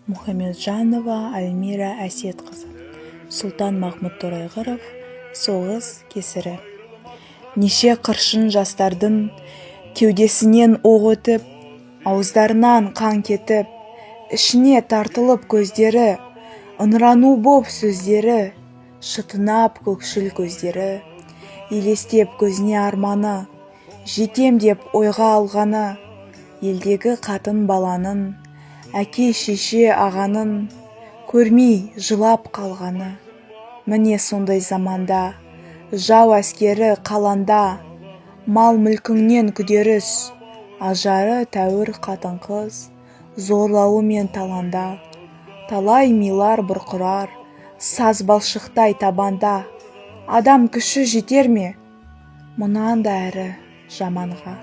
Мұхамеджанова Альмира Әсетқызы. Сұлтан Махмұд Торайғыров. Соғыс кесірі. Неше қыршын жастардың кеудесінен оқ өтіп, ауыздарынан қан кетіп, ішіне тартылып көздері, ыңырану боп сөздері, шытынап көкшіл көздері, елестеп көзіне арманы, жетем деп ойға алғаны, елдегі қатын баланың, әке шеше ағаның, көрмей жылап қалғаны. Міне сондай заманда, жау әскері қаланда, мал мүлкіңнен күдеріс, ажары тәуір қатын қыз, зорлауы мен таланда, талай милар бұрқырар, саз балшықтай табанда. Адам күші жетер ме, мұнан да әрі жаманға.